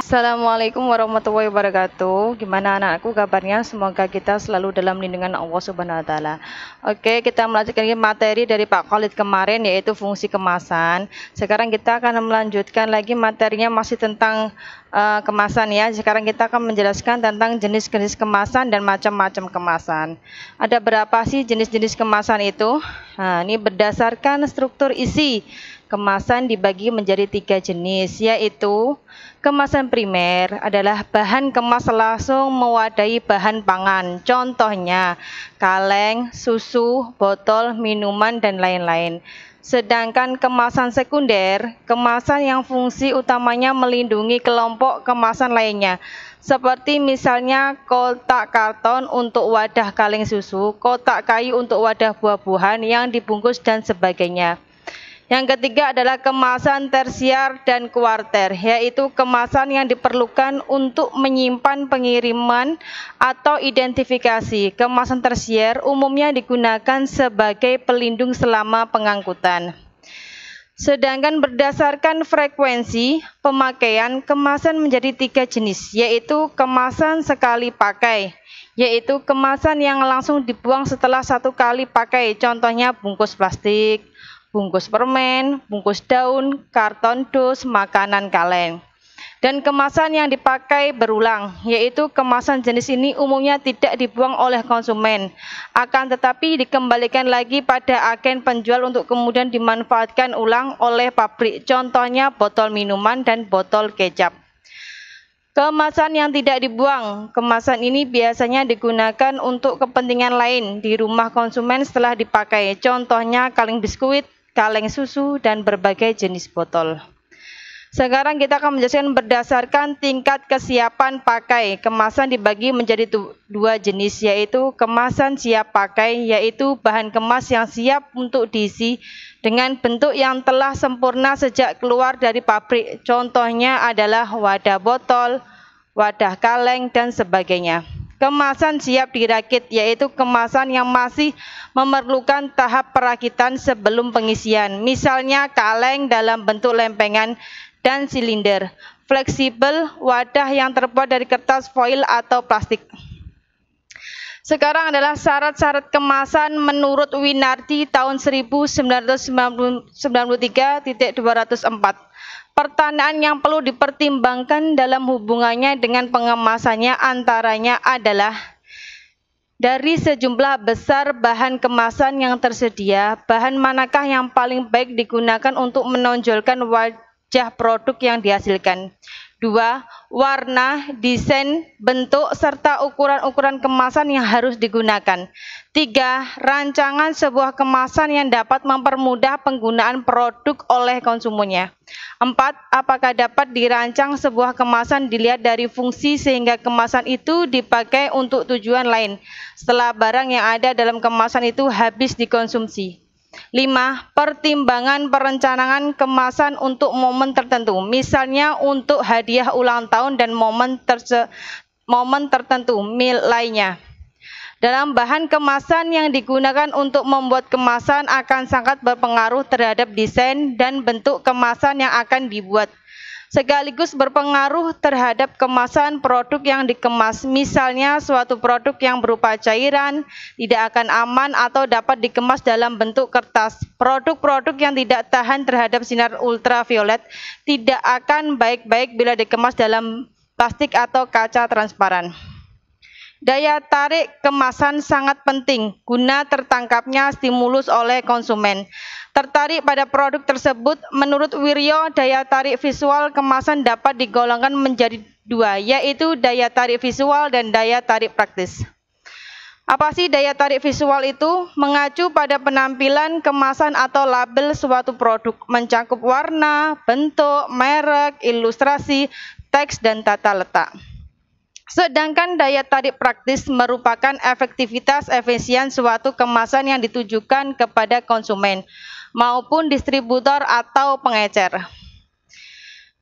Assalamualaikum warahmatullahi wabarakatuh. Gimana anak-anakku kabarnya? Semoga kita selalu dalam lindungan Allah Subhanahu wa taala. Oke, kita melanjutkan lagi materi dari Pak Khalid kemarin, yaitu fungsi kemasan. Sekarang kita akan melanjutkan lagi materinya masih tentang kemasan ya. Sekarang kita akan menjelaskan tentang jenis-jenis kemasan dan macam-macam kemasan. Ada berapa sih jenis-jenis kemasan itu? Nah, ini berdasarkan struktur isi. Kemasan dibagi menjadi 3 jenis, yaitu kemasan primer adalah bahan kemas langsung mewadahi bahan pangan. Contohnya kaleng, susu, botol, minuman, dan lain-lain. Sedangkan kemasan sekunder, kemasan yang fungsi utamanya melindungi kelompok kemasan lainnya. Seperti misalnya kotak karton untuk wadah kaleng susu, kotak kayu untuk wadah buah-buahan yang dibungkus, dan sebagainya. Yang ketiga adalah kemasan tersier dan kuarter, yaitu kemasan yang diperlukan untuk menyimpan pengiriman atau identifikasi. Kemasan tersier umumnya digunakan sebagai pelindung selama pengangkutan. Sedangkan berdasarkan frekuensi pemakaian, kemasan menjadi 3 jenis, yaitu kemasan sekali pakai, yaitu kemasan yang langsung dibuang setelah 1 kali pakai, contohnya bungkus plastik, bungkus permen, bungkus daun, karton dus, makanan kaleng. Dan kemasan yang dipakai berulang, yaitu kemasan jenis ini umumnya tidak dibuang oleh konsumen, akan tetapi dikembalikan lagi pada agen penjual untuk kemudian dimanfaatkan ulang oleh pabrik, contohnya botol minuman dan botol kecap. Kemasan yang tidak dibuang, kemasan ini biasanya digunakan untuk kepentingan lain di rumah konsumen setelah dipakai, contohnya kaleng biskuit, kaleng susu, dan berbagai jenis botol. Sekarang kita akan menjelaskan berdasarkan tingkat kesiapan pakai. Kemasan dibagi menjadi 2 jenis, yaitu kemasan siap pakai, yaitu bahan kemas yang siap untuk diisi dengan bentuk yang telah sempurna sejak keluar dari pabrik. Contohnya adalah wadah botol, wadah kaleng, dan sebagainya. Kemasan siap dirakit, yaitu kemasan yang masih memerlukan tahap perakitan sebelum pengisian. Misalnya kaleng dalam bentuk lempengan dan silinder, fleksibel, wadah yang terbuat dari kertas foil atau plastik. Sekarang adalah syarat-syarat kemasan menurut Winardi tahun 1993-204. Pertanyaan yang perlu dipertimbangkan dalam hubungannya dengan pengemasannya antaranya adalah dari sejumlah besar bahan kemasan yang tersedia, bahan manakah yang paling baik digunakan untuk menonjolkan wajah produk yang dihasilkan. 2. Warna, desain, bentuk, serta ukuran-ukuran kemasan yang harus digunakan. 3. Rancangan sebuah kemasan yang dapat mempermudah penggunaan produk oleh konsumennya. 4. Apakah dapat dirancang sebuah kemasan dilihat dari fungsi sehingga kemasan itu dipakai untuk tujuan lain setelah barang yang ada dalam kemasan itu habis dikonsumsi. 5. Pertimbangan perencanaan kemasan untuk momen tertentu, misalnya untuk hadiah ulang tahun dan momen tertentu lainnya. Dalam bahan kemasan yang digunakan untuk membuat kemasan akan sangat berpengaruh terhadap desain dan bentuk kemasan yang akan dibuat, sekaligus berpengaruh terhadap kemasan produk yang dikemas. Misalnya suatu produk yang berupa cairan tidak akan aman atau dapat dikemas dalam bentuk kertas. Produk-produk yang tidak tahan terhadap sinar ultraviolet tidak akan baik-baik bila dikemas dalam plastik atau kaca transparan. Daya tarik kemasan sangat penting guna tertangkapnya stimulus oleh konsumen tertarik pada produk tersebut. Menurut Wiryo, daya tarik visual kemasan dapat digolongkan menjadi 2, yaitu daya tarik visual dan daya tarik praktis. Apa sih daya tarik visual itu? Mengacu pada penampilan kemasan atau label suatu produk, mencakup warna, bentuk, merek, ilustrasi, teks, dan tata letak. Sedangkan daya tarik praktis merupakan efektivitas efisien suatu kemasan yang ditujukan kepada konsumen maupun distributor atau pengecer.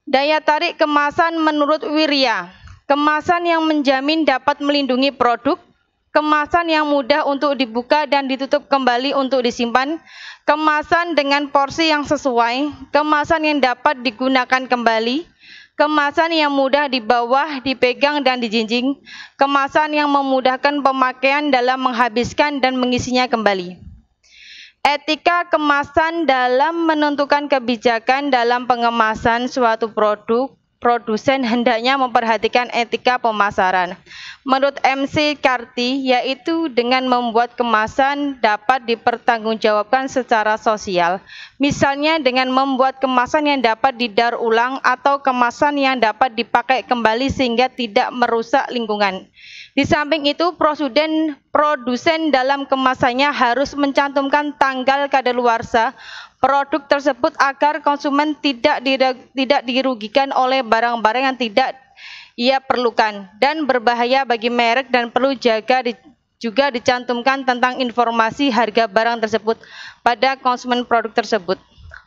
Daya tarik kemasan menurut Wirya, kemasan yang menjamin dapat melindungi produk, kemasan yang mudah untuk dibuka dan ditutup kembali untuk disimpan, kemasan dengan porsi yang sesuai, kemasan yang dapat digunakan kembali, kemasan yang mudah dibawa, dipegang, dan dijinjing, kemasan yang memudahkan pemakaian dalam menghabiskan dan mengisinya kembali. Etika kemasan dalam menentukan kebijakan dalam pengemasan suatu produk, produsen hendaknya memperhatikan etika pemasaran. Menurut MC Carty, yaitu dengan membuat kemasan dapat dipertanggungjawabkan secara sosial. Misalnya dengan membuat kemasan yang dapat didaur ulang atau kemasan yang dapat dipakai kembali sehingga tidak merusak lingkungan. Di samping itu, produsen dalam kemasannya harus mencantumkan tanggal kadaluarsa produk tersebut agar konsumen tidak dirugikan oleh barang-barang yang tidak ia perlukan dan berbahaya bagi merek, dan perlu juga dicantumkan tentang informasi harga barang tersebut pada konsumen produk tersebut.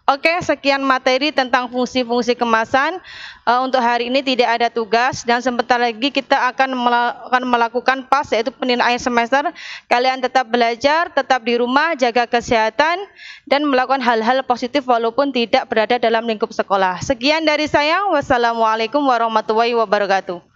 Oke, sekian materi tentang fungsi-fungsi kemasan. Untuk hari ini tidak ada tugas dan sebentar lagi kita akan melakukan PAS, yaitu penilaian semester. Kalian tetap belajar, tetap di rumah, jaga kesehatan, dan melakukan hal-hal positif walaupun tidak berada dalam lingkup sekolah. Sekian dari saya. Wassalamualaikum warahmatullahi wabarakatuh.